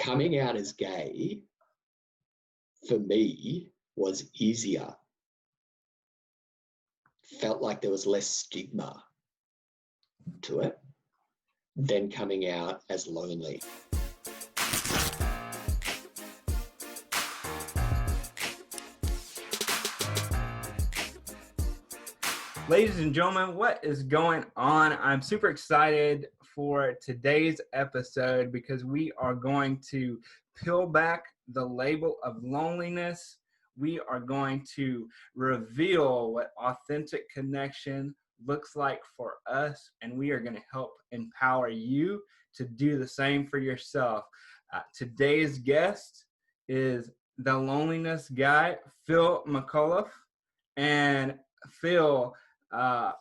coming out as gay for me was easier. Felt like there was less stigma to it than coming out as lonely. Ladies and gentlemen, what is going on? I'm super excited for today's episode because we are going to peel back the label of loneliness. We are going to reveal what authentic connection looks like for us, and we are going to help empower you to do the same for yourself. Today's guest is the loneliness guy, Phil McAuliffe. And Phil, why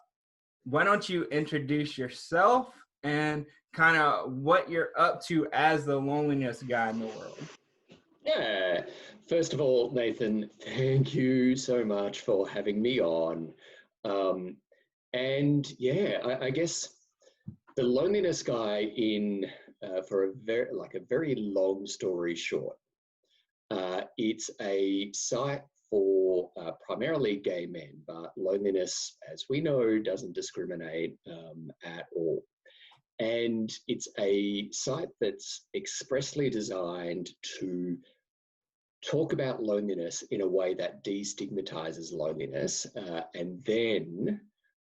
don't you introduce yourself and kind of what you're up to as the loneliness guy in the world? Yeah. First of all, Nathan, thank you so much for having me on. I guess the loneliness guy for a very long story short, it's a site for primarily gay men, but loneliness, as we know, doesn't discriminate at all. And it's a site that's expressly designed to talk about loneliness in a way that destigmatizes loneliness and then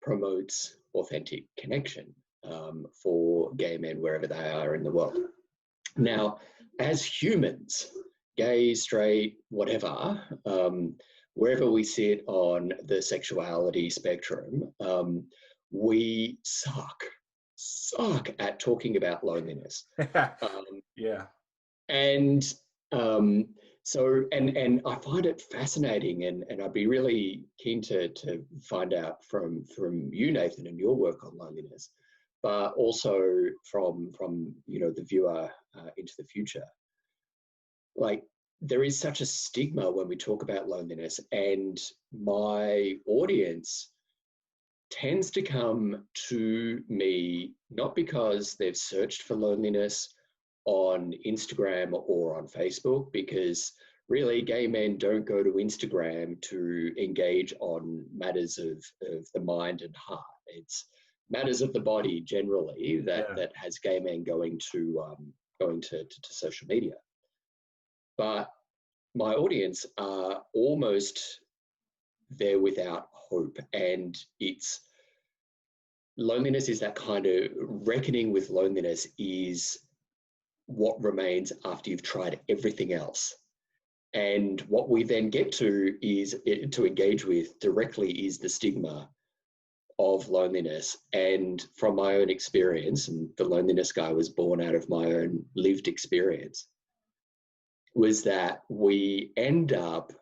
promotes authentic connection for gay men wherever they are in the world. Now, as humans, gay, straight, whatever, wherever we sit on the sexuality spectrum, we suck at talking about loneliness. Yeah. And I find it fascinating, and I'd be really keen to find out from you, Nathan, and your work on loneliness, but also from the viewer into the future. Like, there is such a stigma when we talk about loneliness, and my audience tends to come to me not because they've searched for loneliness on Instagram or on Facebook, because really gay men don't go to Instagram to engage on matters of the mind and heart. It's matters of the body generally that has gay men going to social media. But my audience are almost there without hope, and loneliness is that kind of reckoning with loneliness is what remains after you've tried everything else. And what we then get to engage with directly is the stigma of loneliness. And from my own experience, and the loneliness guy was born out of my own lived experience, was that we end up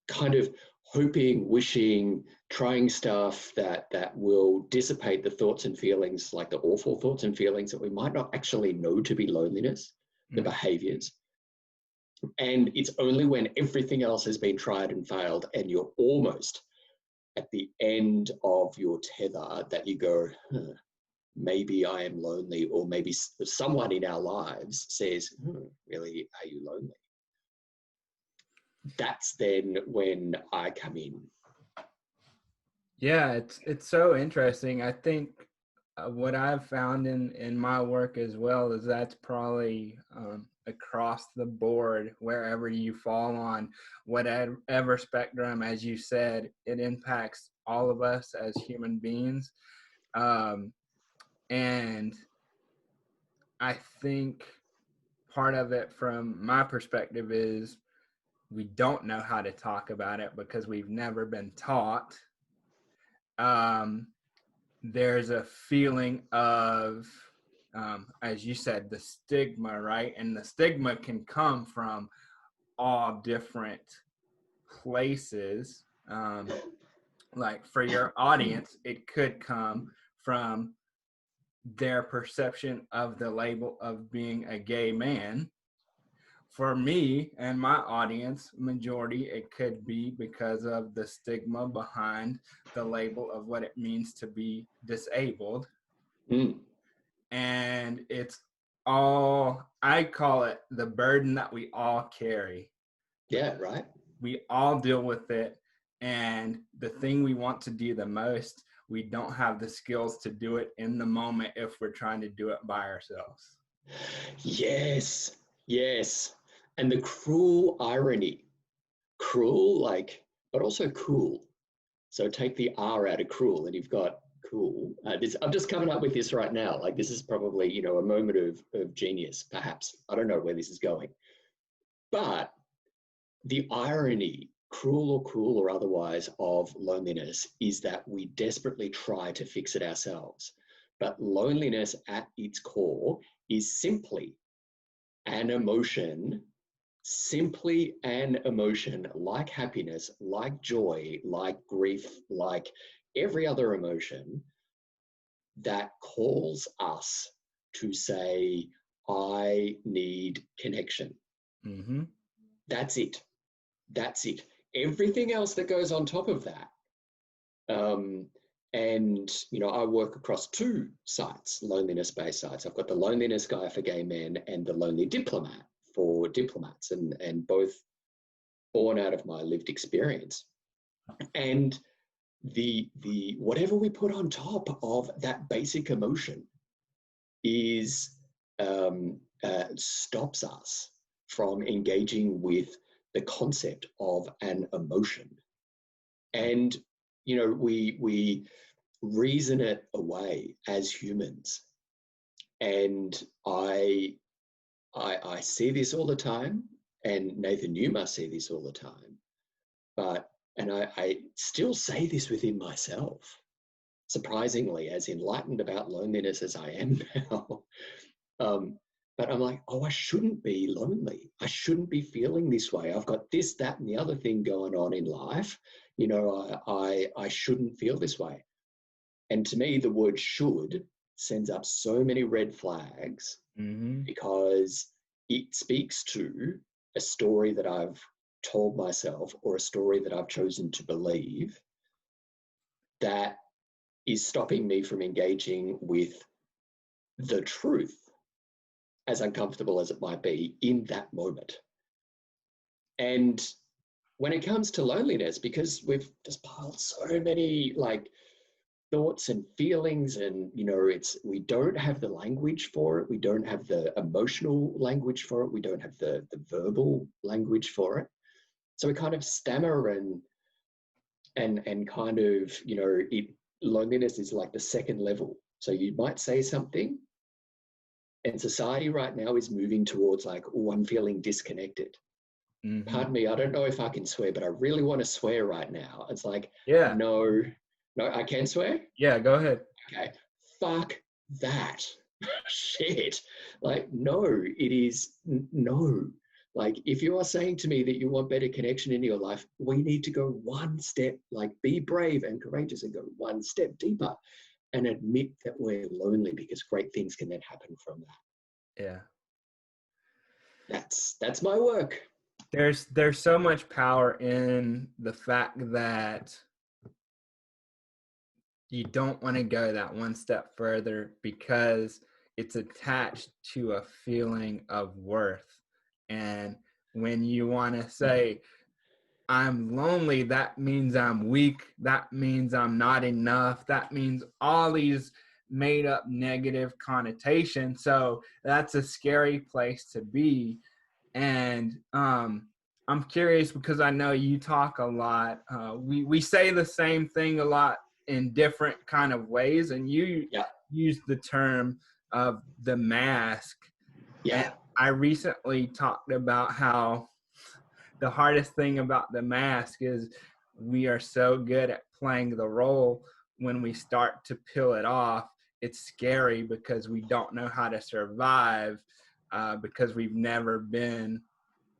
kind of hoping, wishing, trying stuff that will dissipate the thoughts and feelings, like the awful thoughts and feelings that we might not actually know to be loneliness, the behaviors. And it's only when everything else has been tried and failed and you're almost at the end of your tether that you go, maybe I am lonely, or maybe someone in our lives says, really, are you lonely? That's then when I come in. Yeah, it's so interesting. I think what I've found in my work as well is that's probably across the board, wherever you fall on whatever spectrum, as you said, it impacts all of us as human beings. And I think part of it from my perspective is we don't know how to talk about it because we've never been taught. There's a feeling of, as you said, the stigma, right? And the stigma can come from all different places. Like for your audience, it could come from their perception of the label of being a gay man. For me and my audience, majority, it could be because of the stigma behind the label of what it means to be disabled. And it's I call it the burden that we all carry. Yeah, right. We all deal with it. And the thing we want to do the most, we don't have the skills to do it in the moment if we're trying to do it by ourselves. Yes, yes. And the cruel irony, cruel, like, but also cool. So take the R out of cruel and you've got cool. I'm just coming up with this right now. Like this is probably, a moment of genius, perhaps. I don't know where this is going. But the irony, cruel or cool or otherwise, of loneliness is that we desperately try to fix it ourselves. But loneliness at its core is simply an emotion, like happiness, like joy, like grief, like every other emotion that calls us to say, I need connection. Mm-hmm. That's it. That's it. Everything else that goes on top of that. And, I work across two sites, loneliness-based sites. I've got the loneliness guy for gay men and the lonely diplomat for diplomats, and both born out of my lived experience. And the whatever we put on top of that basic emotion is stops us from engaging with the concept of an emotion. And we reason it away as humans. And I see this all the time, and Nathan, you must see this all the time. And I still say this within myself, surprisingly, as enlightened about loneliness as I am now. But I'm like, I shouldn't be lonely. I shouldn't be feeling this way. I've got this, that, and the other thing going on in life. I shouldn't feel this way. And to me, the word should sends up so many red flags because it speaks to a story that I've told myself or a story that I've chosen to believe that is stopping me from engaging with the truth, as uncomfortable as it might be in that moment. And when it comes to loneliness, because we've just piled so many thoughts and feelings, and we don't have the language for it, we don't have the emotional language for it, we don't have the verbal language for it, so we kind of stammer and kind of loneliness is like the second level. So you might say something, and society right now is moving towards I'm feeling disconnected. Pardon me, I don't know if I can swear, but I really want to swear right now. It's no, I can swear? Yeah, go ahead. Okay. Fuck that. Shit. No, it is no. If you are saying to me that you want better connection in your life, we need to go one step, be brave and courageous and go one step deeper and admit that we're lonely, because great things can then happen from that. Yeah. That's my work. There's so much power in the fact that you don't want to go that one step further because it's attached to a feeling of worth. And when you want to say, I'm lonely, that means I'm weak, that means I'm not enough, that means all these made up negative connotations. So that's a scary place to be. And I'm curious, because I know you talk a lot. We say the same thing a lot in different kind of ways, and you use the term of the mask. Yeah. And I recently talked about how the hardest thing about the mask is we are so good at playing the role. When we start to peel it off, it's scary because we don't know how to survive, because we've never been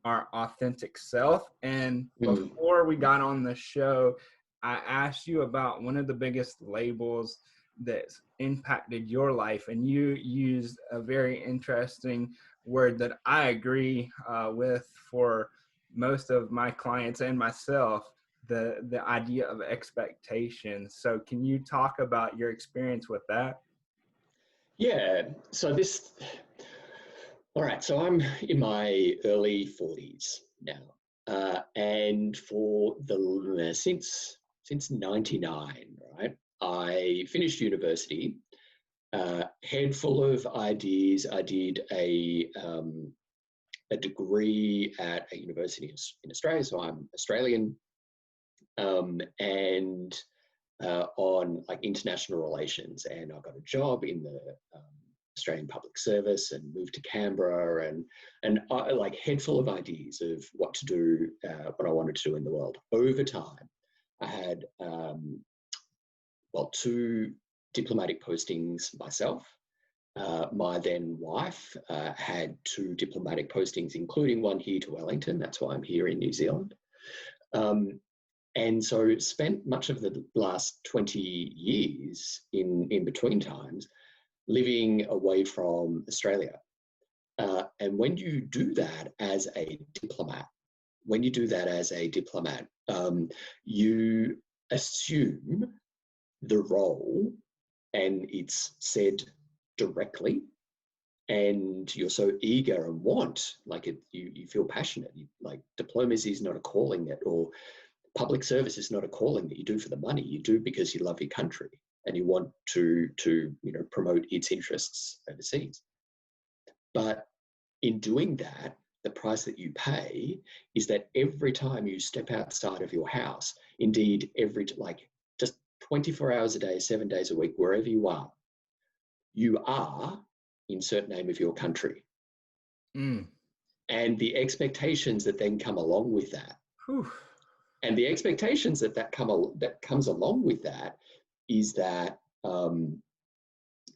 our authentic self. And before we got on the show, I asked you about one of the biggest labels that's impacted your life, and you used a very interesting word that I agree with for most of my clients and myself, the idea of expectations. So can you talk about your experience with that? Yeah. So All right, so I'm in my early 40s now, and for the since '99, right? I finished university, head full of ideas. I did a degree at a university in Australia, so I'm Australian, and on like international relations, and I got a job in the Australian Public Service and moved to Canberra, and I, like, head full of ideas of what to do, what I wanted to do in the world. Over time, I had two diplomatic postings myself. My then wife had two diplomatic postings, including one here to Wellington. That's why I'm here in New Zealand. And so spent much of the last 20 years in between times living away from Australia. And when you do that as a diplomat, you assume the role, and it's said directly, and you're so eager and want, like, you feel passionate. Like, diplomacy is not a calling or public service is not a calling that you do for the money. You do because you love your country and you want to promote its interests overseas. But in doing that, the price that you pay is that every time you step outside of your house, indeed just 24 hours a day, 7 days a week, wherever you are, insert name of your country. Mm. And the expectations that then come along with that. Whew. And the expectations that comes along with that is that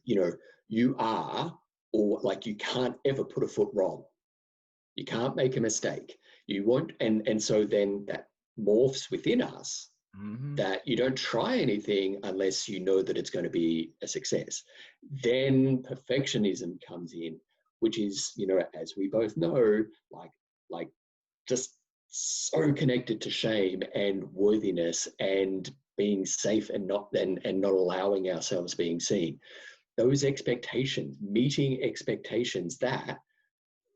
you are, or like, you can't ever put a foot wrong. You can't make a mistake. You won't, and so then that morphs within us, Mm-hmm. that you don't try anything unless you know that it's going to be a success. Then perfectionism comes in, which is, as we both know, like just so connected to shame and worthiness and being safe and not allowing ourselves being seen. Those expectations, meeting expectations that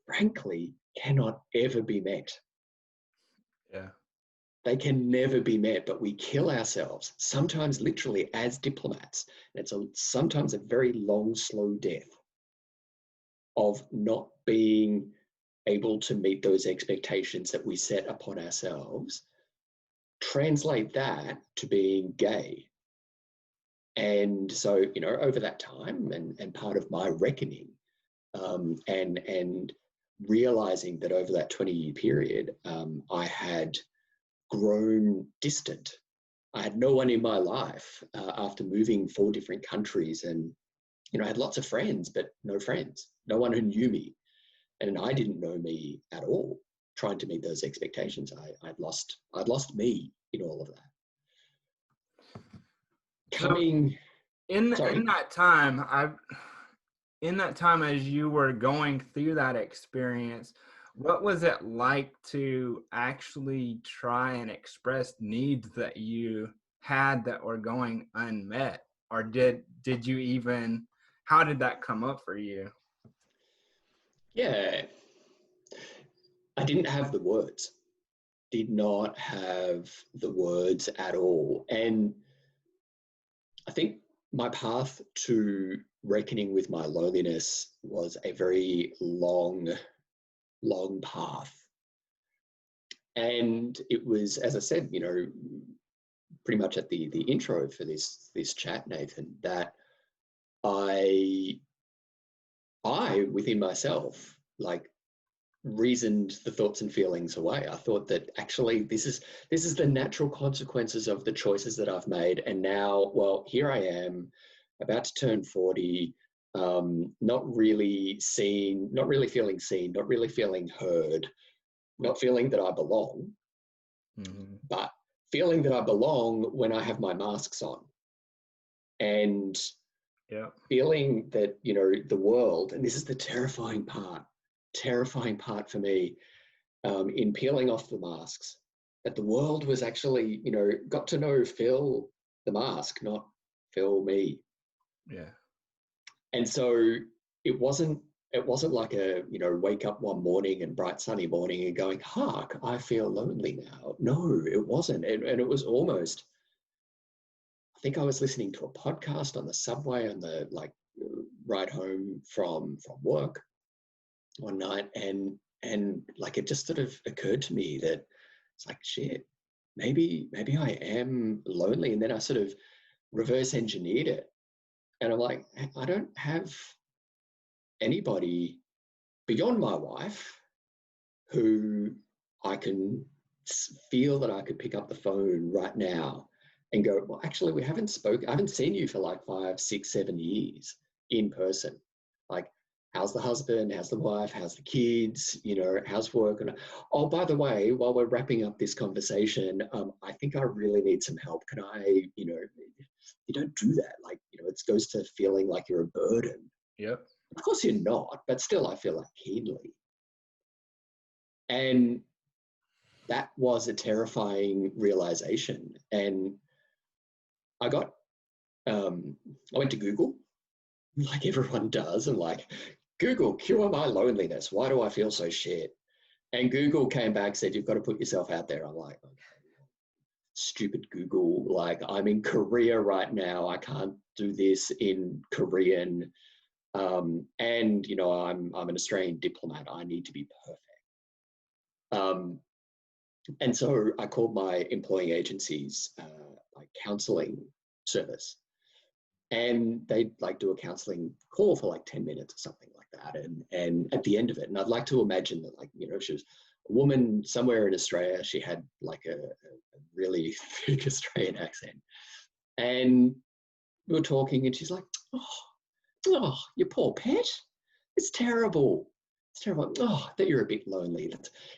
frankly cannot ever be met. Yeah. They can never be met, but we kill ourselves, sometimes literally as diplomats. It's sometimes a very long, slow death of not being able to meet those expectations that we set upon ourselves. Translate that to being gay. And so, over that time, and part of my reckoning, and realizing that over that 20-year period, I had grown distant. I had no one in my life after moving 4 different countries, and I had lots of friends, but no friends, no one who knew me, and I didn't know me at all. Trying to meet those expectations, I'd lost me in all of that. In that time, as you were going through that experience, what was it like to actually try and express needs that you had that were going unmet? Or did you even, how did that come up for you? Yeah, I didn't have the words. Did not have the words at all. And I think my path to reckoning with my loneliness was a very long path. And it was, as I said, pretty much at the intro for this chat, Nathan, that I within myself, like, reasoned the thoughts and feelings away. I thought that actually this is the natural consequences of the choices that I've made. And now, well, here I am, about to turn 40, not really seen, not really feeling seen, not really feeling heard, not feeling that I belong, but feeling that I belong when I have my masks on. And feeling that, the world, and this is the terrifying part for me, in peeling off the masks, that the world was actually, got to know Phil the mask, not Phil me. Yeah. And so it wasn't it wasn't like a, wake up one morning and bright sunny morning and going, hark, I feel lonely now. No, it wasn't. And it was almost, I think I was listening to a podcast on the subway on the ride home from work one night, and like it just sort of occurred to me that it's like, shit, maybe I am lonely. And then I sort of reverse engineered it, and I'm like, I don't have anybody beyond my wife who I can feel that I could pick up the phone right now and go, well, actually, I haven't seen you for like 5, 6, 7 years in person. Like, how's the husband? How's the wife? How's the kids? How's work? And oh, by the way, while we're wrapping up this conversation, I think I really need some help. Can I, you don't do that. Like, it goes to feeling like you're a burden. Yep. Of course you're not, but still I feel like keenly. And that was a terrifying realization. And I went to Google, like everyone does, and like, Google, cure my loneliness. Why do I feel so shit? And Google came back, said, you've got to put yourself out there. I'm like, okay, stupid Google. Like, I'm in Korea right now. I can't do this in Korean. And, I'm an Australian diplomat. I need to be perfect. And so I called my employing agency's counseling service, and they'd do a counseling call for 10 minutes or something like that. And at the end of it, and I'd like to imagine that she was a woman somewhere in Australia. She had a really thick Australian accent, and we were talking, and she's like, oh, you poor pet. It's terrible. It's terrible. Oh, that you're a bit lonely.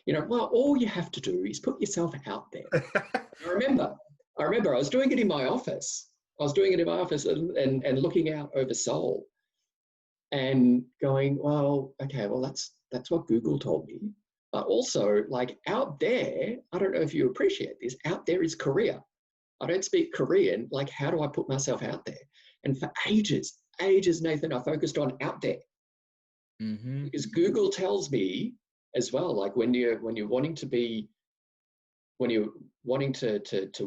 Well, all you have to do is put yourself out there. I remember I was doing it in my office. And looking out over Seoul and going, well, okay, well, that's what Google told me. But also, out there, I don't know if you appreciate this, out there is Korea. I don't speak Korean. How do I put myself out there? And for ages, Nathan, I focused on out there. Mm-hmm. Because Google tells me as well, when you're wanting to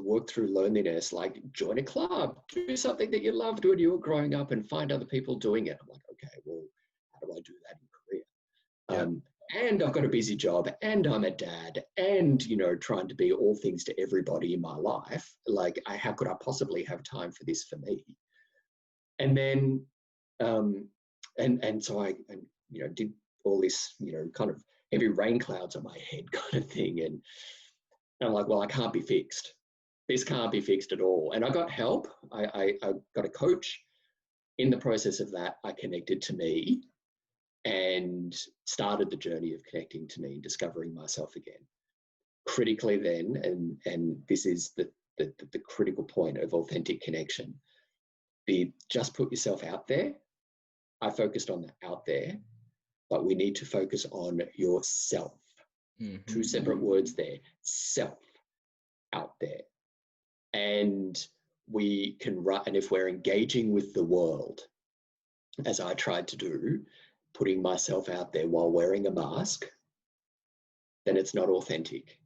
work through loneliness, join a club, do something that you loved when you were growing up, and find other people doing it. I'm like, okay, well, how do I do that in Korea? Yeah. And I've got a busy job, and I'm a dad, and trying to be all things to everybody in my life. How could I possibly have time for this for me? And then, so I did all this, kind of heavy rain clouds on my head kind of thing, and I'm like, well, I can't be fixed. This can't be fixed at all. And I got help. I got a coach. In the process of that, I connected to me and started the journey of connecting to me and discovering myself again. Critically then, and this is the critical point of authentic connection, just put yourself out there. I focused on the out there, but we need to focus on yourself. Mm-hmm. 2 separate words there, self, out there. And we can run, and if we're engaging with the world, as I tried to do, putting myself out there while wearing a mask, then it's not authentic.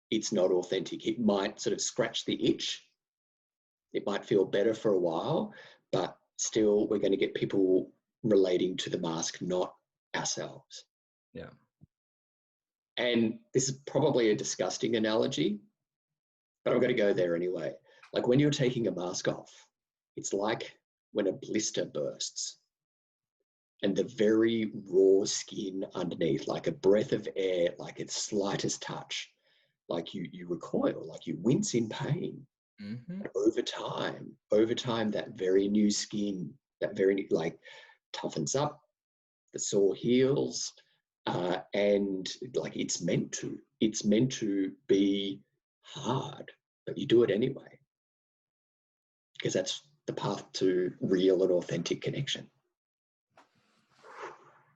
It's not authentic. It might sort of scratch the itch. It might feel better for a while, but still we're going to get people relating to the mask, not ourselves. Yeah. And this is probably a disgusting analogy, but I'm going to go there anyway. When you're taking a mask off, it's like when a blister bursts and the very raw skin underneath, like a breath of air, like its slightest touch, you recoil, you wince in pain. Mm-hmm. Over time, that very new skin, that very toughens up, the sore heals, and it's meant to be hard, but you do it anyway, because that's the path to real and authentic connection.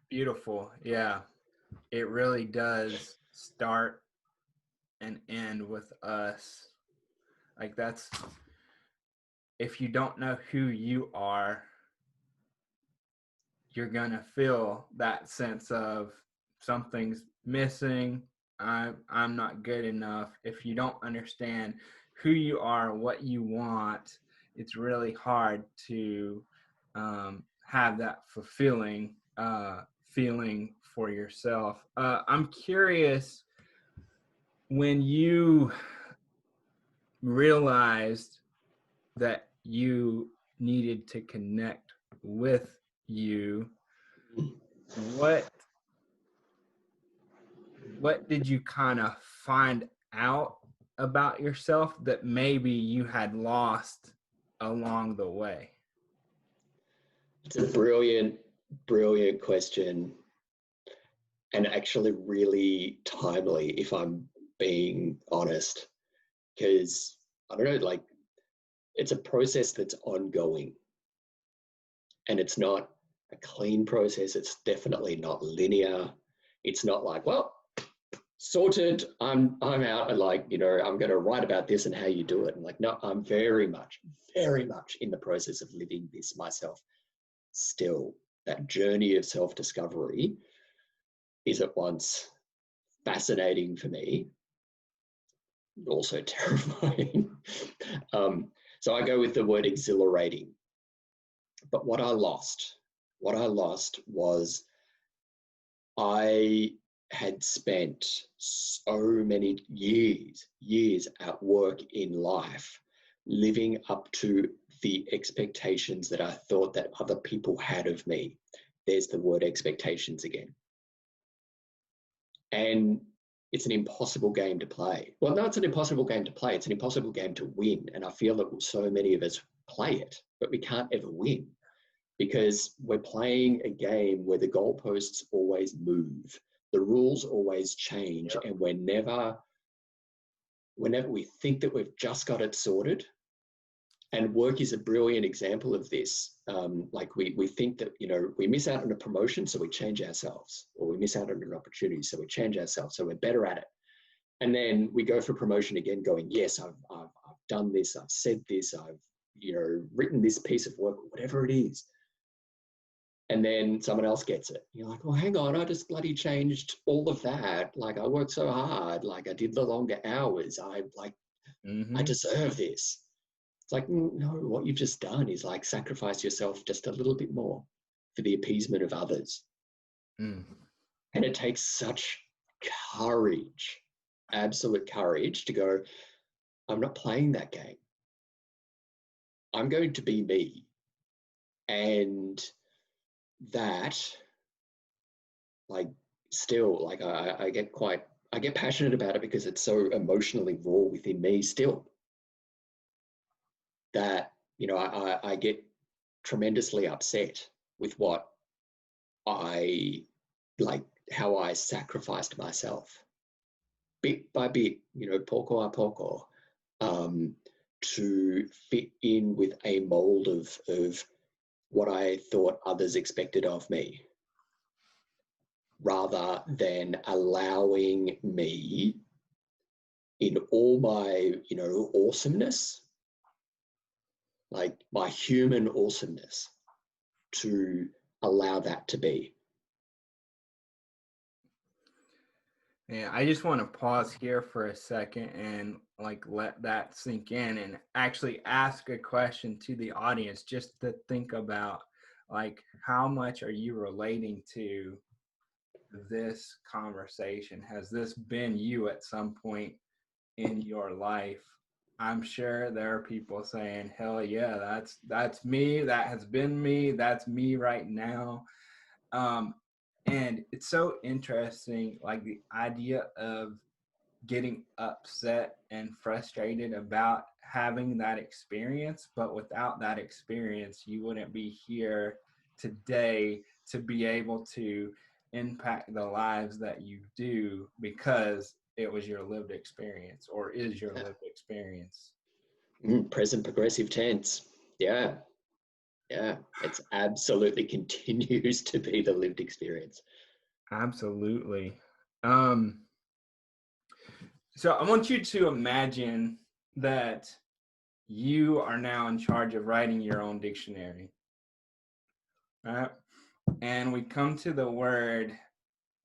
Beautiful. Yeah, it really does start and end with us. That's, if you don't know who you are, you're gonna feel that sense of something's missing. I'm not good enough. If you don't understand who you are, what you want, it's really hard to have that fulfilling feeling for yourself. I'm curious, when you realized that you needed to connect with you, what did you kind of find out about yourself that maybe you had lost along the way? It's a brilliant, brilliant question, and actually really timely, if I'm being honest, because I don't know, like, it's a process that's ongoing, and it's not a clean process. It's definitely not linear. It's not like, well, sorted, I'm out, and like, you know, I'm going to write about this and how you do it. And like, no, I'm very much in the process of living this myself still. That journey of self-discovery is at once fascinating for me, also terrifying. So I go with the word exhilarating. But what I lost was, I had spent so many years at work in life, living up to the expectations that I thought that other people had of me. There's the word expectations again. And it's an impossible game to play. Well, no, it's an impossible game to play. It's an impossible game to win. And I feel that so many of us play it, but we can't ever win, because we're playing a game where the goalposts always move. The rules always change. Yep. And whenever we think that we've just got it sorted, and work is a brilliant example of this. Like we think that, you know, we miss out on a promotion, so we change ourselves, or we miss out on an opportunity, so we change ourselves, so we're better at it. And then we go for promotion again, going, yes, I've done this, I've said this, I've, you know, written this piece of work, whatever it is. And then someone else gets it. You're like, well, hang on, I just bloody changed all of that. Like, I worked so hard, like I did the longer hours. I deserve this. It's like, no, what you've just done is like sacrifice yourself just a little bit more for the appeasement of others. And it takes such courage, absolute courage, to go, I'm not playing that game. I'm going to be me. And that, like, still, like, I get passionate about it because it's so emotionally raw within me still, that, you know, I get tremendously upset with what I, like, how I sacrificed myself bit by bit, you know, poco a poco, to fit in with a mold of what I thought others expected of me, rather than allowing me in all my, you know, awesomeness, like my human awesomeness, to allow that to be. Yeah, I just want to pause here for a second and like let that sink in, and actually ask a question to the audience, just to think about, like, how much are you relating to this conversation? Has this been you at some point in your life? I'm sure there are people saying, hell yeah, that's me, that has been me, that's me right now. And it's so interesting, like the idea of getting upset and frustrated about having that experience, but without that experience, you wouldn't be here today to be able to impact the lives that you do, because it was your lived experience, or is your lived experience. Present progressive tense. Yeah. It's absolutely continues to be the lived experience. Absolutely. So I want you to imagine that you are now in charge of writing your own dictionary. All right. and we come to the word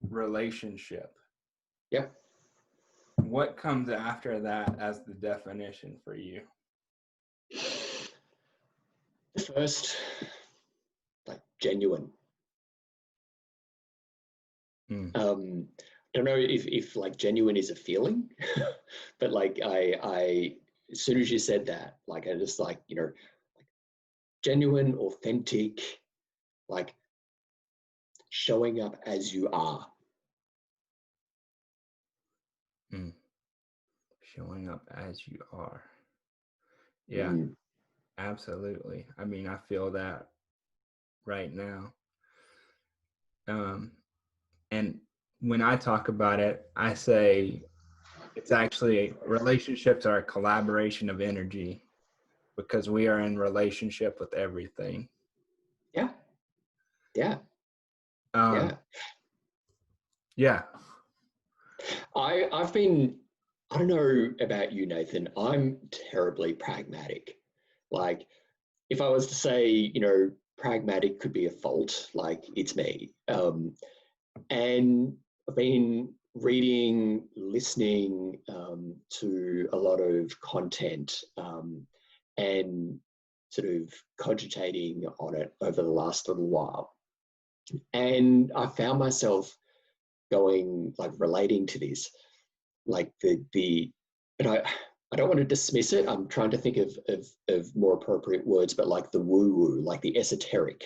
relationship. Yep. What comes after that as the definition for you? The first, like, genuine. Don't know if like genuine is a feeling, but like I as soon as you said that, like I just like, like genuine, authentic, like showing up as you are. Showing up as you are. Yeah, absolutely. I mean, I feel that right now. And when I talk about it, I say it's actually relationships are a collaboration of energy because we are in relationship with everything. Yeah. Yeah. Yeah. I've been, I don't know about you, Nathan. I'm terribly pragmatic. Like, if I was to say, pragmatic could be a fault, like it's me. And I've been reading, listening to a lot of content and sort of cogitating on it over the last little while. And I found myself going, like, relating to this, like but I don't want to dismiss it. I'm trying to think of more appropriate words, but like the woo-woo, like the esoteric.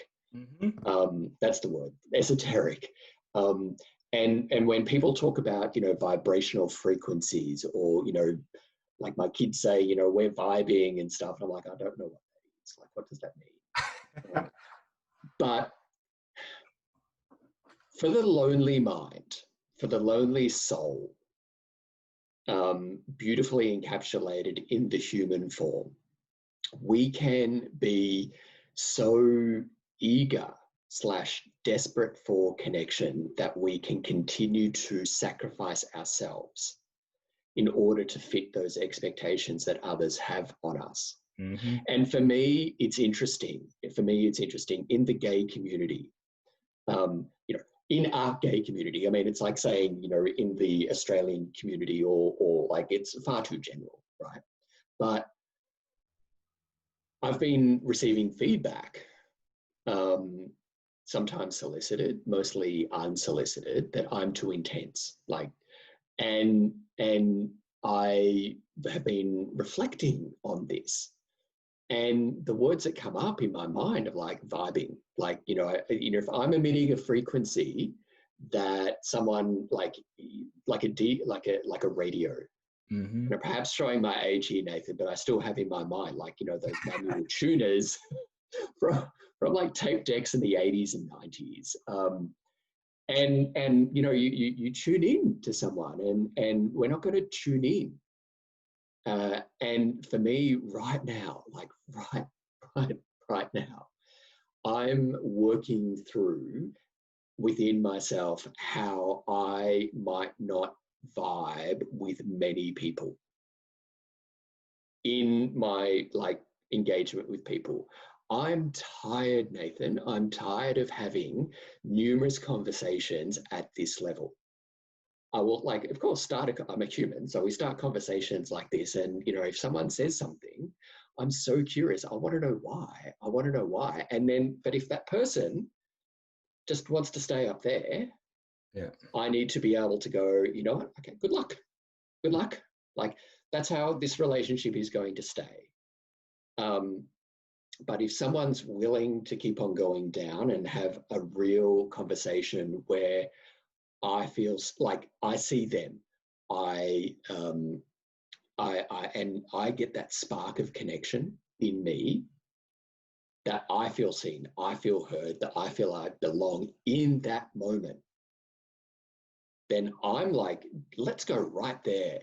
That's the word, esoteric. And when people talk about, vibrational frequencies, or, like my kids say, we're vibing and stuff, and I'm like, I don't know what that is. Like, what does that mean? But for the lonely mind, for the lonely soul, beautifully encapsulated in the human form, we can be so eager / desperate for connection that we can continue to sacrifice ourselves in order to fit those expectations that others have on us. And for me, it's interesting. In the gay community, in our gay community, I mean, it's like saying, in the Australian community, or like, it's far too general, right? But I've been receiving feedback, sometimes solicited, mostly unsolicited, that I'm too intense. Like, and I have been reflecting on this. And the words that come up in my mind are like vibing, like, if I'm emitting a frequency that someone like a radio, perhaps showing my age here, Nathan, but I still have in my mind, like, those manual tuners from like tape decks in the 80s and 90s. And you tune in to someone, and we're not going to tune in. And for me right now, like right now, I'm working through within myself how I might not vibe with many people in my, like, engagement with people. I'm tired, Nathan. I'm tired of having numerous conversations at this level. I will, like, of course, I'm a human, so we start conversations like this, and, if someone says something, I'm so curious. I want to know why. And then, but if that person just wants to stay up there, I need to be able to go, you know what? Okay, good luck. Like, that's how this relationship is going to stay. But if someone's willing to keep on going down and have a real conversation where I feel like I see them, I get that spark of connection in me, that I feel seen, I feel heard, that I feel I belong in that moment, then I'm like, let's go right there.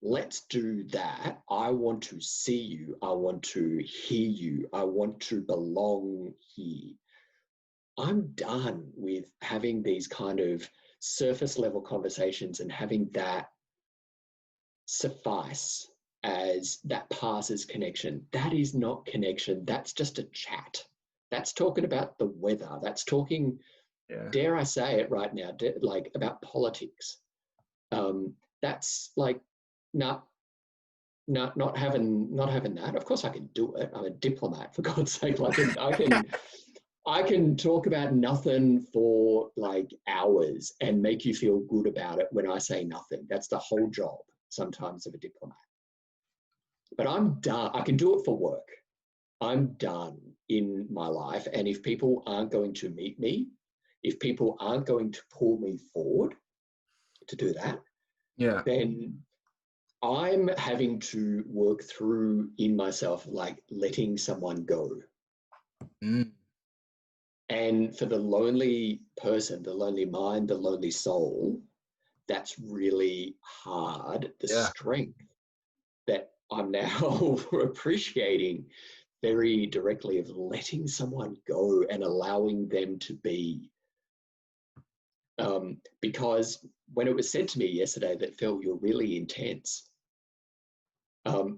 Let's do that. I want to see you. I want to hear you. I want to belong here. I'm done with having these kind of surface level conversations and having that suffice as that passes connection. That is not connection. That's just a chat. That's talking about the weather. That's talking, dare I say it right now, like about politics. That's like, not having that. Of course I can do it. I'm a diplomat, for God's sake. Like I can talk about nothing for like hours and make you feel good about it when I say nothing. That's the whole job sometimes of a diplomat. But I'm done. I can do it for work. I'm done in my life. And if people aren't going to meet me, if people aren't going to pull me forward to do that, then I'm having to work through in myself, like letting someone go. And for the lonely person, the lonely mind, the lonely soul, that's really hard. The strength that I'm now appreciating very directly of letting someone go and allowing them to be. Because when it was said to me yesterday that, Phil, you're really intense,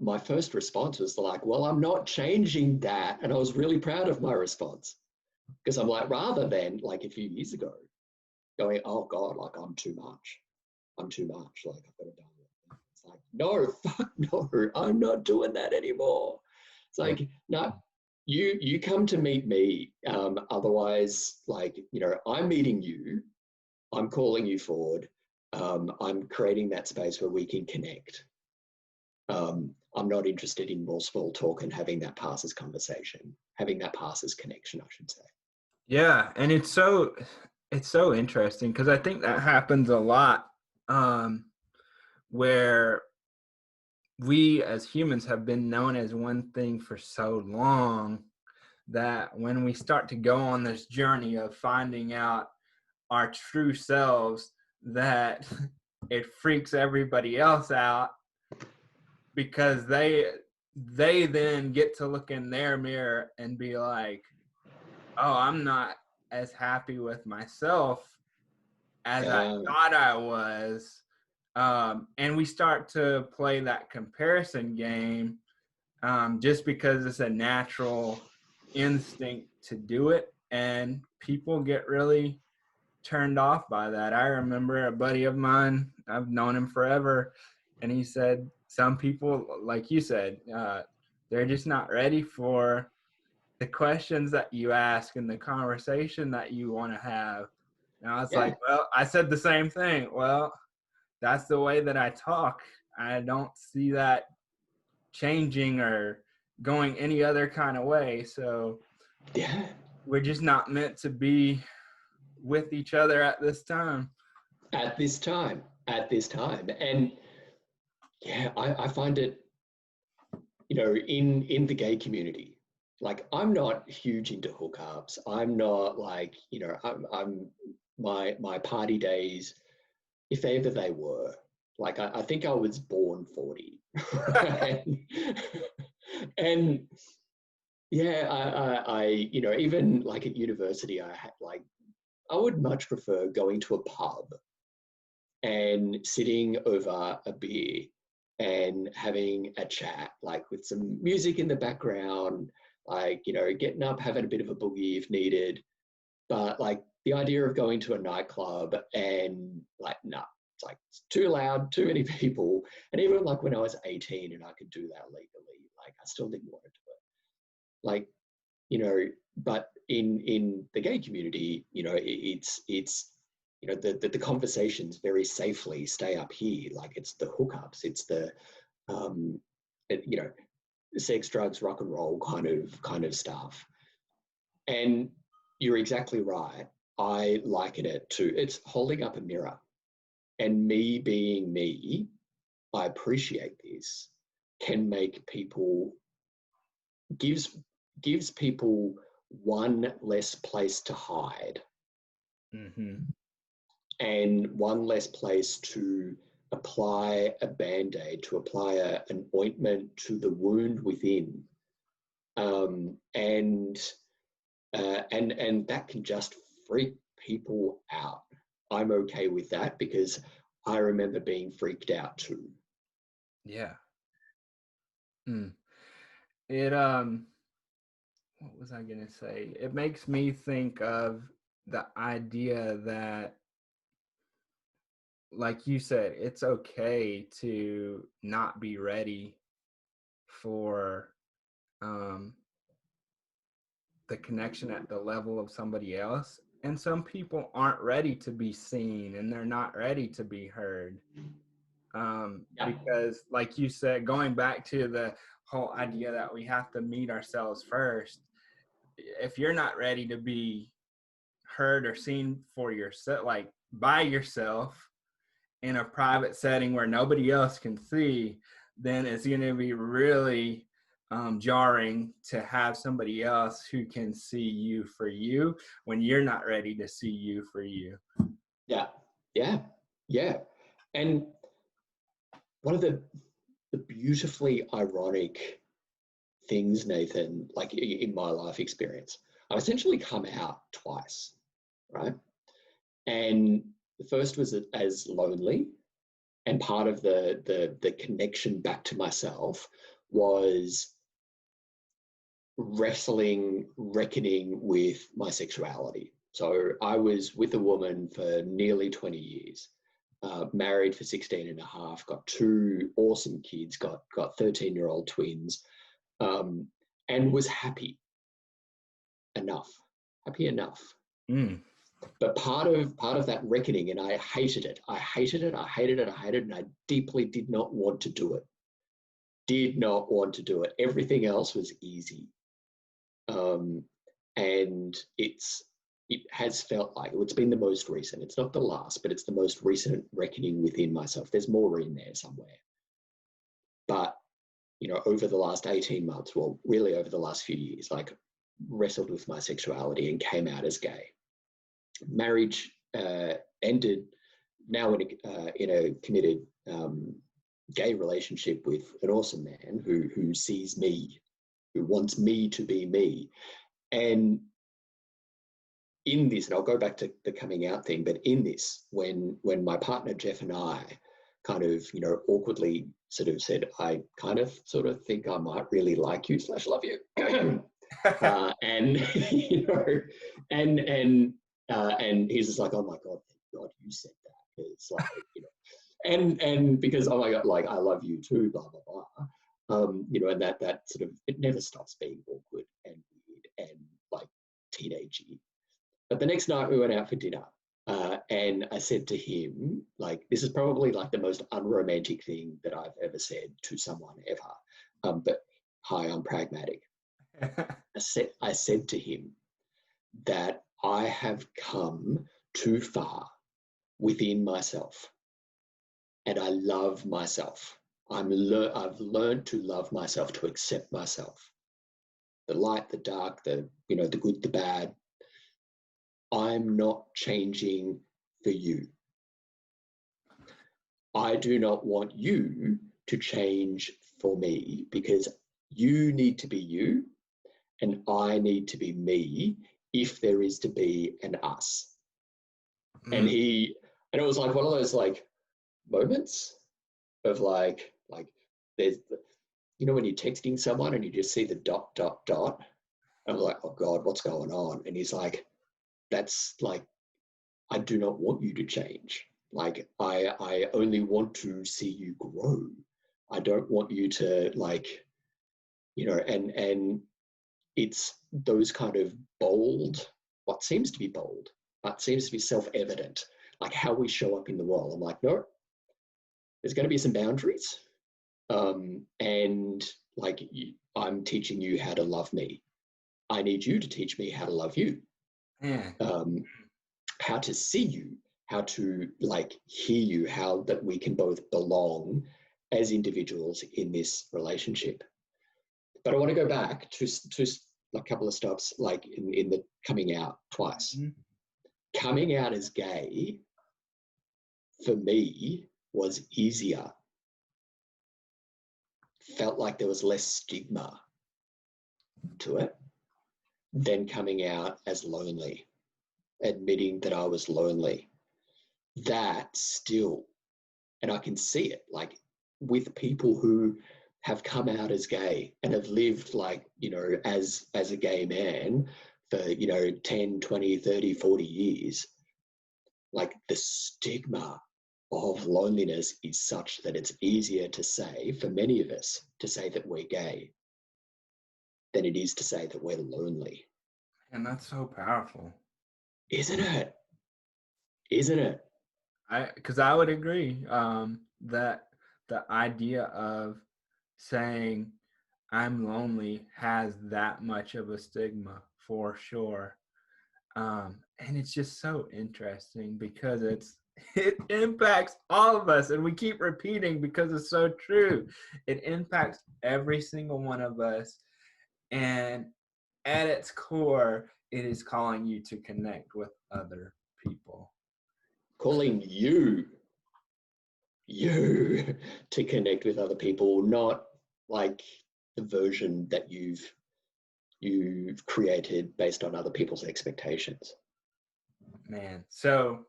my first response was like, well, I'm not changing that. And I was really proud of my response, because I'm like, rather than like a few years ago going, oh God, like I'm too much, like I've got to do it. It's like, no, fuck no, I'm not doing that anymore. It's like, no, you come to meet me. Otherwise, like, you know, I'm meeting you, I'm calling you forward. I'm creating that space where we can connect. I'm not interested in more small talk and having that pass as conversation, having that pass as connection, I should say. Yeah, and it's so interesting, because I think that happens a lot, where we as humans have been known as one thing for so long that when we start to go on this journey of finding out our true selves, that it freaks everybody else out, because they then get to look in their mirror and be like, oh, I'm not as happy with myself as I thought I was. And we start to play that comparison game, just because it's a natural instinct to do it. And people get really turned off by that. I remember a buddy of mine, I've known him forever, and he said some people, like you said, they're just not ready for the questions that you ask and the conversation that you want to have. And I was like, well, I said the same thing. Well, that's the way that I talk. I don't see that changing or going any other kind of way. So we're just not meant to be with each other at this time. And I find it, you know, in the gay community, like I'm not huge into hookups. I'm not like, you know, I'm my party days, if ever they were, like I think I was born 40. and I you know, even like at university, I had like, I would much prefer going to a pub and sitting over a beer and having a chat, like with some music in the background, like, you know, getting up, having a bit of a boogie if needed. But like the idea of going to a nightclub and like, no, it's like, it's too loud, too many people. And even like when I was 18 and I could do that legally, like I still didn't want to do it. Like, you know, but in the gay community, you know, it's you know, the conversations very safely stay up here. Like it's the hookups, it's the you know, sex, drugs, rock and roll kind of stuff. And you're exactly right. I liken it to, it's holding up a mirror and me being me. I appreciate this, can make people, gives people one less place to hide. And one less place to apply a band-aid, to apply an ointment to the wound within. And that can just freak people out. I'm okay with that because I remember being freaked out too. Yeah. It what was I going to say? It makes me think of the idea that, like you said, it's okay to not be ready for um, the connection at the level of somebody else. And some people aren't ready to be seen, and they're not ready to be heard. Yeah. Because, like you said, going back to the whole idea that we have to meet ourselves first, if you're not ready to be heard or seen for yourself, like by yourself in a private setting where nobody else can see, then it's going to be really jarring to have somebody else who can see you for you when you're not ready to see you for you. Yeah. Yeah. Yeah. And one of the beautifully ironic things, Nathan, like in my life experience, I've essentially come out twice, right? And the first was as lonely, and part of the connection back to myself was reckoning with my sexuality. So I was with a woman for nearly 20 years, married for 16 and a half, got two awesome kids, got 13-year-old twins, and was happy enough. Mm. But part of that reckoning, and I hated it, and I deeply did not want to do it. Everything else was easy. And it has felt like, it's been the most recent, it's not the last, but it's the most recent reckoning within myself. There's more in there somewhere. But, over the last 18 months, well, really over the last few years, like, wrestled with my sexuality and came out as gay. Marriage ended, now in a committed gay relationship with an awesome man who sees me, who wants me to be me. And in this, and I'll go back to the coming out thing, but in this, when my partner Jeff and I kind of, awkwardly sort of said, I kind of sort of think I might really like you / love you. And, and he's just like, oh my God, thank God you said that. It's like, and because, oh my God, like, I love you too, blah, blah, blah. And that sort of, it never stops being awkward and weird and like teenagey. But the next night we went out for dinner, and I said to him, like, this is probably like the most unromantic thing that I've ever said to someone ever. But hi, I'm pragmatic. I said to him that I have come too far within myself, and I love myself. I've learned to love myself, to accept myself. The light, the dark, the good, the bad. I'm not changing for you. I do not want you to change for me, because you need to be you and I need to be me if there is to be an us. And it was like one of those like moments of like there's, when you're texting someone and you just see the ... And I'm like, oh God, what's going on? And he's like, that's like, I do not want you to change. Like, I only want to see you grow. I don't want you to like, and it's those kind of bold, what seems to be bold, but seems to be self-evident, like how we show up in the world. I'm like, no, there's going to be some boundaries. And like, I'm teaching you how to love me. I need you to teach me how to love you. Yeah. How to see you, how to like hear you, how that we can both belong as individuals in this relationship. But I want to go back to a couple of steps, like in the coming out twice. Mm-hmm. Coming out as gay for me was easier. Felt like there was less stigma to it than coming out as lonely. Admitting that I was lonely, that still, and I can see it like with people who have come out as gay and have lived like, as a gay man for, 10, 20, 30, 40 years, like the stigma of loneliness is such that it's easier to say, for many of us, to say that we're gay than it is to say that we're lonely. And that's so powerful. Isn't it? Isn't it? Because I would agree that the idea of saying I'm lonely has that much of a stigma for sure. And it's just so interesting because it impacts all of us, and we keep repeating because it's so true. It impacts every single one of us, and at its core, it is calling you to connect with other people. Calling you to connect with other people, not like the version that you've created based on other people's expectations. Man, so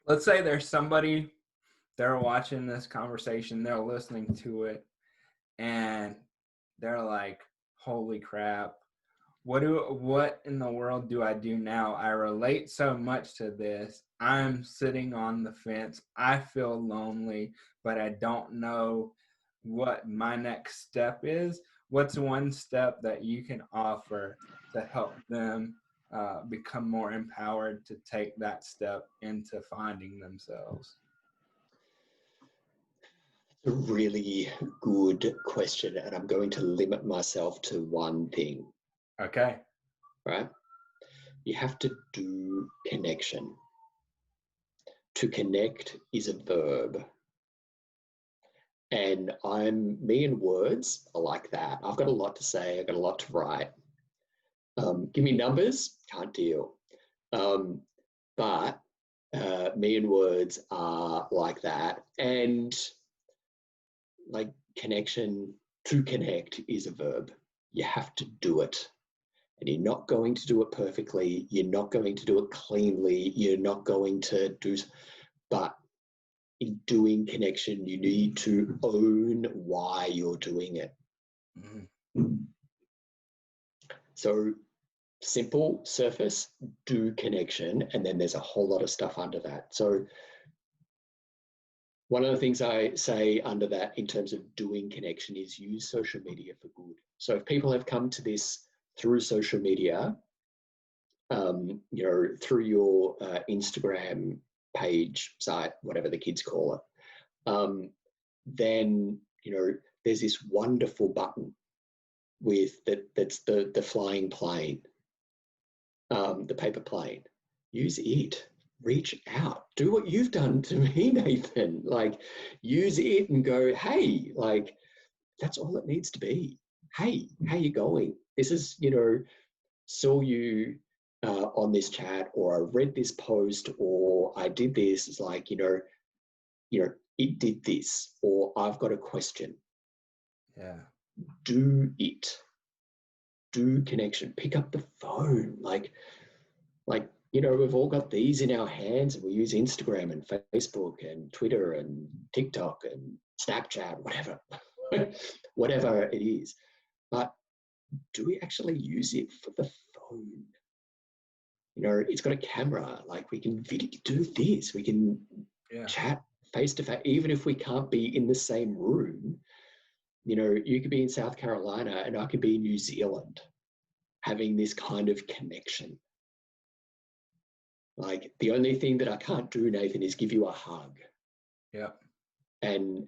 let's say there's somebody, they're watching this conversation, they're listening to it, and they're like, holy crap, what in the world do I do now? I relate so much to this. I'm sitting on the fence. I feel lonely, but I don't know what my next step is. What's one step that you can offer to help them become more empowered to take that step into finding themselves? A really good question, and I'm going to limit myself to one thing. Okay. Right? You have to do connection. To connect is a verb. And me and words are like that. I've got a lot to say. I've got a lot to write. Give me numbers, can't deal. But me and words are like that. And like connection, to connect is a verb. You have to do it. And you're not going to do it perfectly. You're not going to do it cleanly. You're not going to do, but in doing connection, you need to own why you're doing it. Mm-hmm. So simple surface, do connection, and then there's a whole lot of stuff under that. So one of the things I say under that in terms of doing connection is use social media for good. So if people have come to this through social media, through your Instagram page, site, whatever the kids call it, then, there's this wonderful button that's the flying plane, the paper plane. Use it. Reach out. Do what you've done to me, Nathan. Like, use it and go, hey, like, that's all it needs to be. Hey, how you going? This is, saw you on this chat, or I read this post, or I did this. It's like, it did this, or I've got a question. Yeah. Do it. Do connection. Pick up the phone. Like, we've all got these in our hands, and we use Instagram and Facebook and Twitter and TikTok and Snapchat, whatever it is. But do we actually use it for the phone? It's got a camera. Like, we can do this. We can chat face to face, even if we can't be in the same room. You could be in South Carolina and I could be in New Zealand, having this kind of connection. Like, the only thing that I can't do, Nathan, is give you a hug. Yeah. And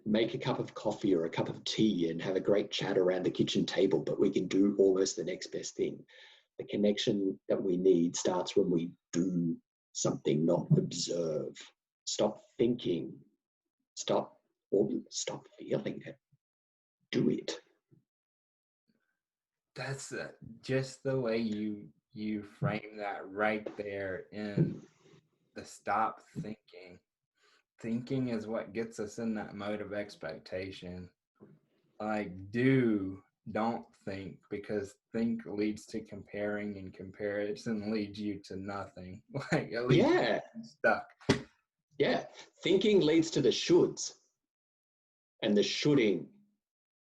make a cup of coffee or a cup of tea and have a great chat around the kitchen table, but we can do almost the next best thing. The connection that we need starts when we do something, not observe. Stop thinking. Stop feeling it. Do it. That's just the way you frame that right there in the stop thinking. Thinking is what gets us in that mode of expectation. Like, don't think, because think leads to comparing, and comparison leads you to nothing. Like, at least stuck. Yeah. Thinking leads to the shoulds. and the shoulding.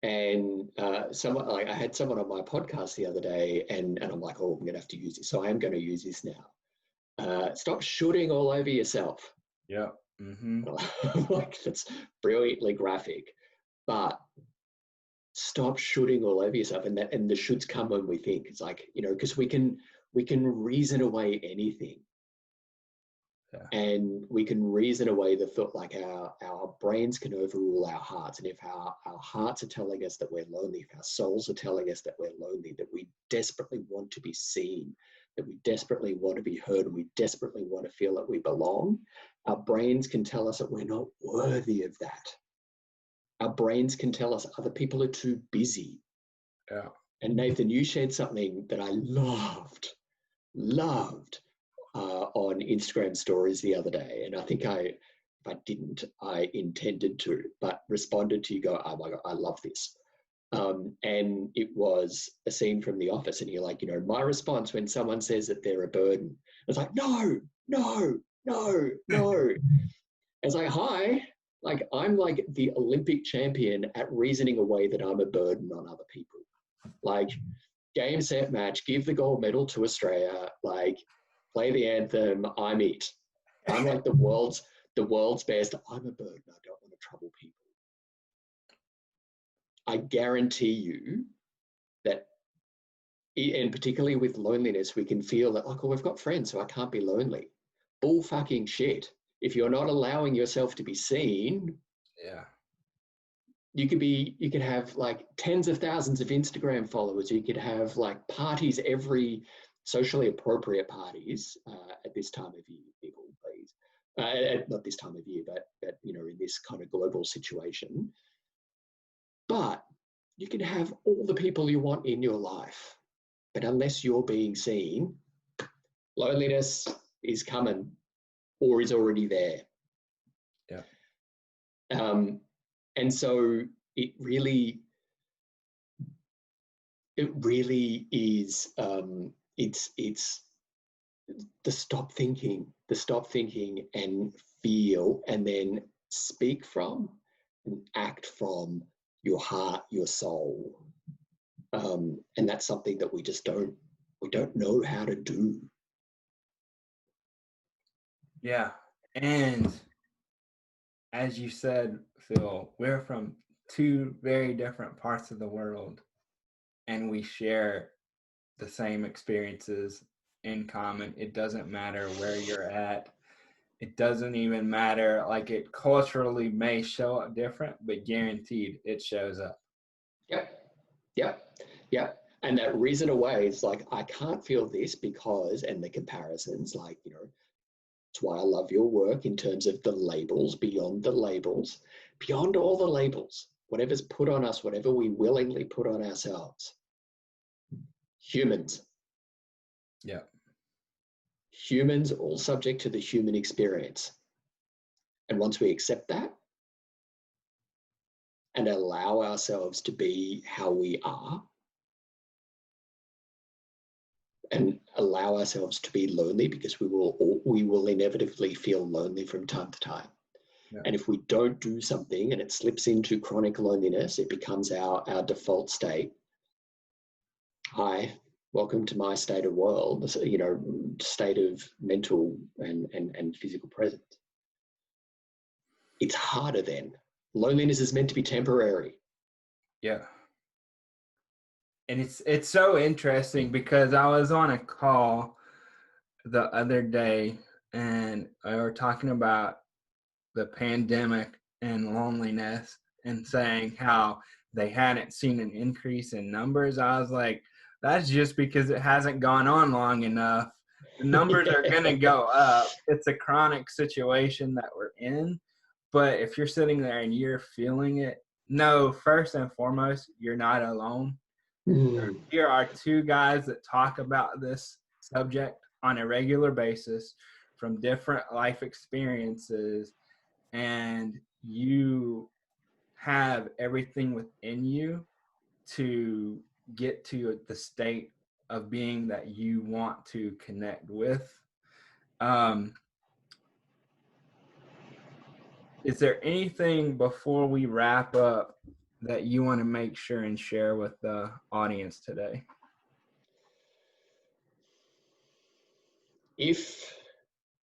And someone, like, I had someone on my podcast the other day, and I'm like, oh, I'm going to have to use this. So I am going to use this now. Stop shooting all over yourself. Yeah. Mm-hmm. Like, that's brilliantly graphic, but stop shooting all over yourself. And the shoulds come when we think. It's like, because we can reason away anything. Yeah. And we can reason away the thought, like our brains can overrule our hearts. And if our hearts are telling us that we're lonely, if our souls are telling us that we're lonely, that we desperately want to be seen, that we desperately want to be heard, and we desperately want to feel that we belong, our brains can tell us that we're not worthy of that. Our brains can tell us other people are too busy. Yeah. And Nathan, you shared something that I loved on Instagram stories the other day. And I think if I didn't, I intended to, but responded to you, go, oh my God, I love this. And it was a scene from The Office. And you're like, my response when someone says that they're a burden, it's like, no. It's like, hi, like, I'm like the Olympic champion at reasoning away that I'm a burden on other people. Like, game, set, match, give the gold medal to Australia, like, play the anthem, I'm it. I'm like the world's best. I'm a burden. I don't want to trouble people. I guarantee you that, and particularly with loneliness, we can feel that, like, oh, we've got friends, so I can't be lonely. Bull fucking shit. If you're not allowing yourself to be seen, yeah, you could have like tens of thousands of Instagram followers. You could have like parties, every socially appropriate parties at this time of year, people, please. Not this time of year, but in this kind of global situation. But you can have all the people you want in your life, but unless you're being seen, loneliness is coming or is already there. Yeah. And so it really is. It's the stop thinking and feel, and then speak from and act from your heart, your soul. And that's something that we don't know how to do. Yeah. And as you said, Phil, we're from two very different parts of the world, and we share the same experiences in common. It doesn't matter where you're at. It doesn't even matter, like, it culturally may show up different, but guaranteed it shows up. Yep. And that reason away is like, I can't feel this because, and the comparisons, like, it's why I love your work in terms of the labels, beyond all the labels, whatever's put on us, whatever we willingly put on ourselves. Humans. Yeah. Humans, all subject to the human experience. And once we accept that and allow ourselves to be how we are, and allow ourselves to be lonely, because we will inevitably feel lonely from time to time. Yeah. And if we don't do something and it slips into chronic loneliness, it becomes our default state. Hi, welcome to my state of world, state of mental and physical presence. It's harder then. Loneliness is meant to be temporary. Yeah. And it's so interesting because I was on a call the other day and we were talking about the pandemic and loneliness and saying how they hadn't seen an increase in numbers. I was like, that's just because it hasn't gone on long enough. The numbers are going to go up. It's a chronic situation that we're in. But if you're sitting there and you're feeling it, no, first and foremost, you're not alone. Here are two guys that talk about this subject on a regular basis from different life experiences, and you have everything within you to get to the state of being that you want to connect with. Is there anything before we wrap up that you want to make sure and share with the audience today?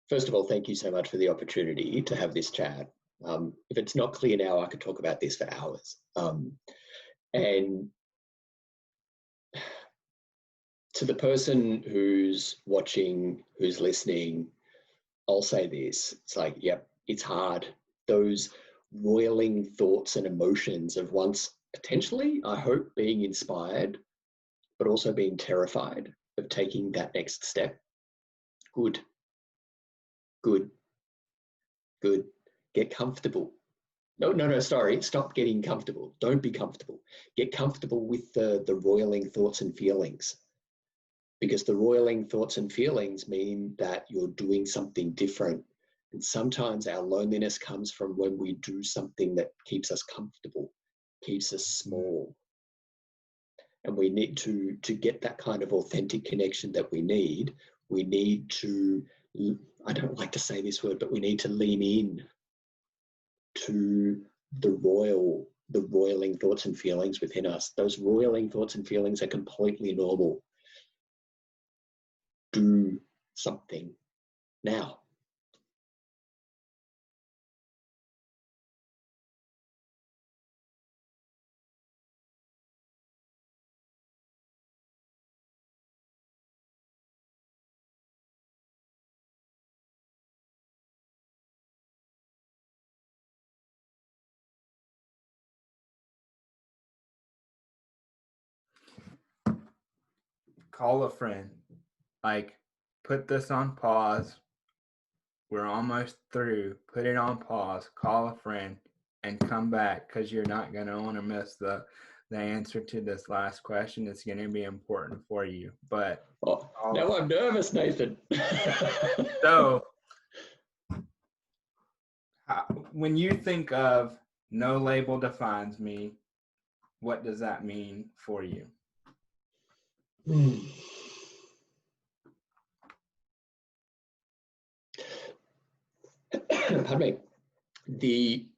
First of all, thank you so much for the opportunity to have this chat. If it's not clear now, I could talk about this for hours. And to the person who's watching, who's listening, I'll say this. It's like, yep, it's hard. Those roiling thoughts and emotions of once potentially, I hope, being inspired, but also being terrified of taking that next step. Good. Get comfortable. No, sorry. Stop getting comfortable. Don't be comfortable. Get comfortable with the roiling thoughts and feelings. Because the roiling thoughts and feelings mean that you're doing something different. And sometimes our loneliness comes from when we do something that keeps us comfortable, keeps us small. And we need to get that kind of authentic connection that we need to, I don't like to say this word, but we need to lean in to the roiling thoughts and feelings within us. Those roiling thoughts and feelings are completely normal. Do something now. Call a friend. Like, put this on pause. We're almost through. Put it on pause. Call a friend and come back, because you're not going to want to miss the answer to this last question. It's going to be important for you. But now I'm nervous, Nathan. So, when you think of no label defines me, what does that mean for you? Pardon me.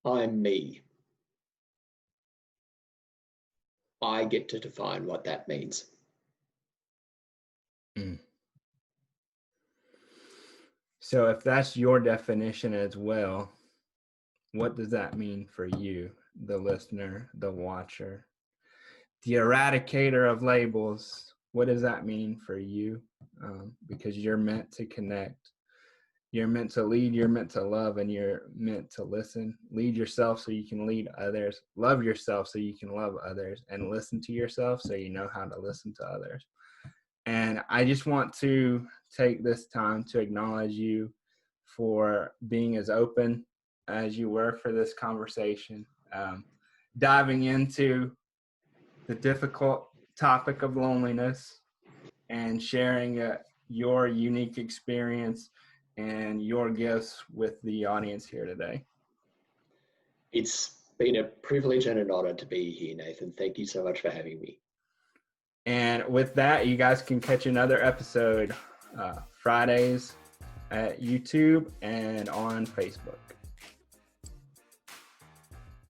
I'm me. I get to define what that means. So if that's your definition as well, what does that mean for you, the listener, the watcher, the eradicator of labels? What does that mean for you? Because you're meant to connect. You're meant to lead, you're meant to love, and you're meant to listen. Lead yourself so you can lead others. Love yourself so you can love others. And listen to yourself so you know how to listen to others. And I just want to take this time to acknowledge you for being as open as you were for this conversation, diving into the difficult topic of loneliness and sharing your unique experience and your gifts with the audience here today. It's been a privilege and an honor to be here, Nathan. Thank you so much for having me. And with that, you guys can catch another episode Fridays at YouTube and on Facebook.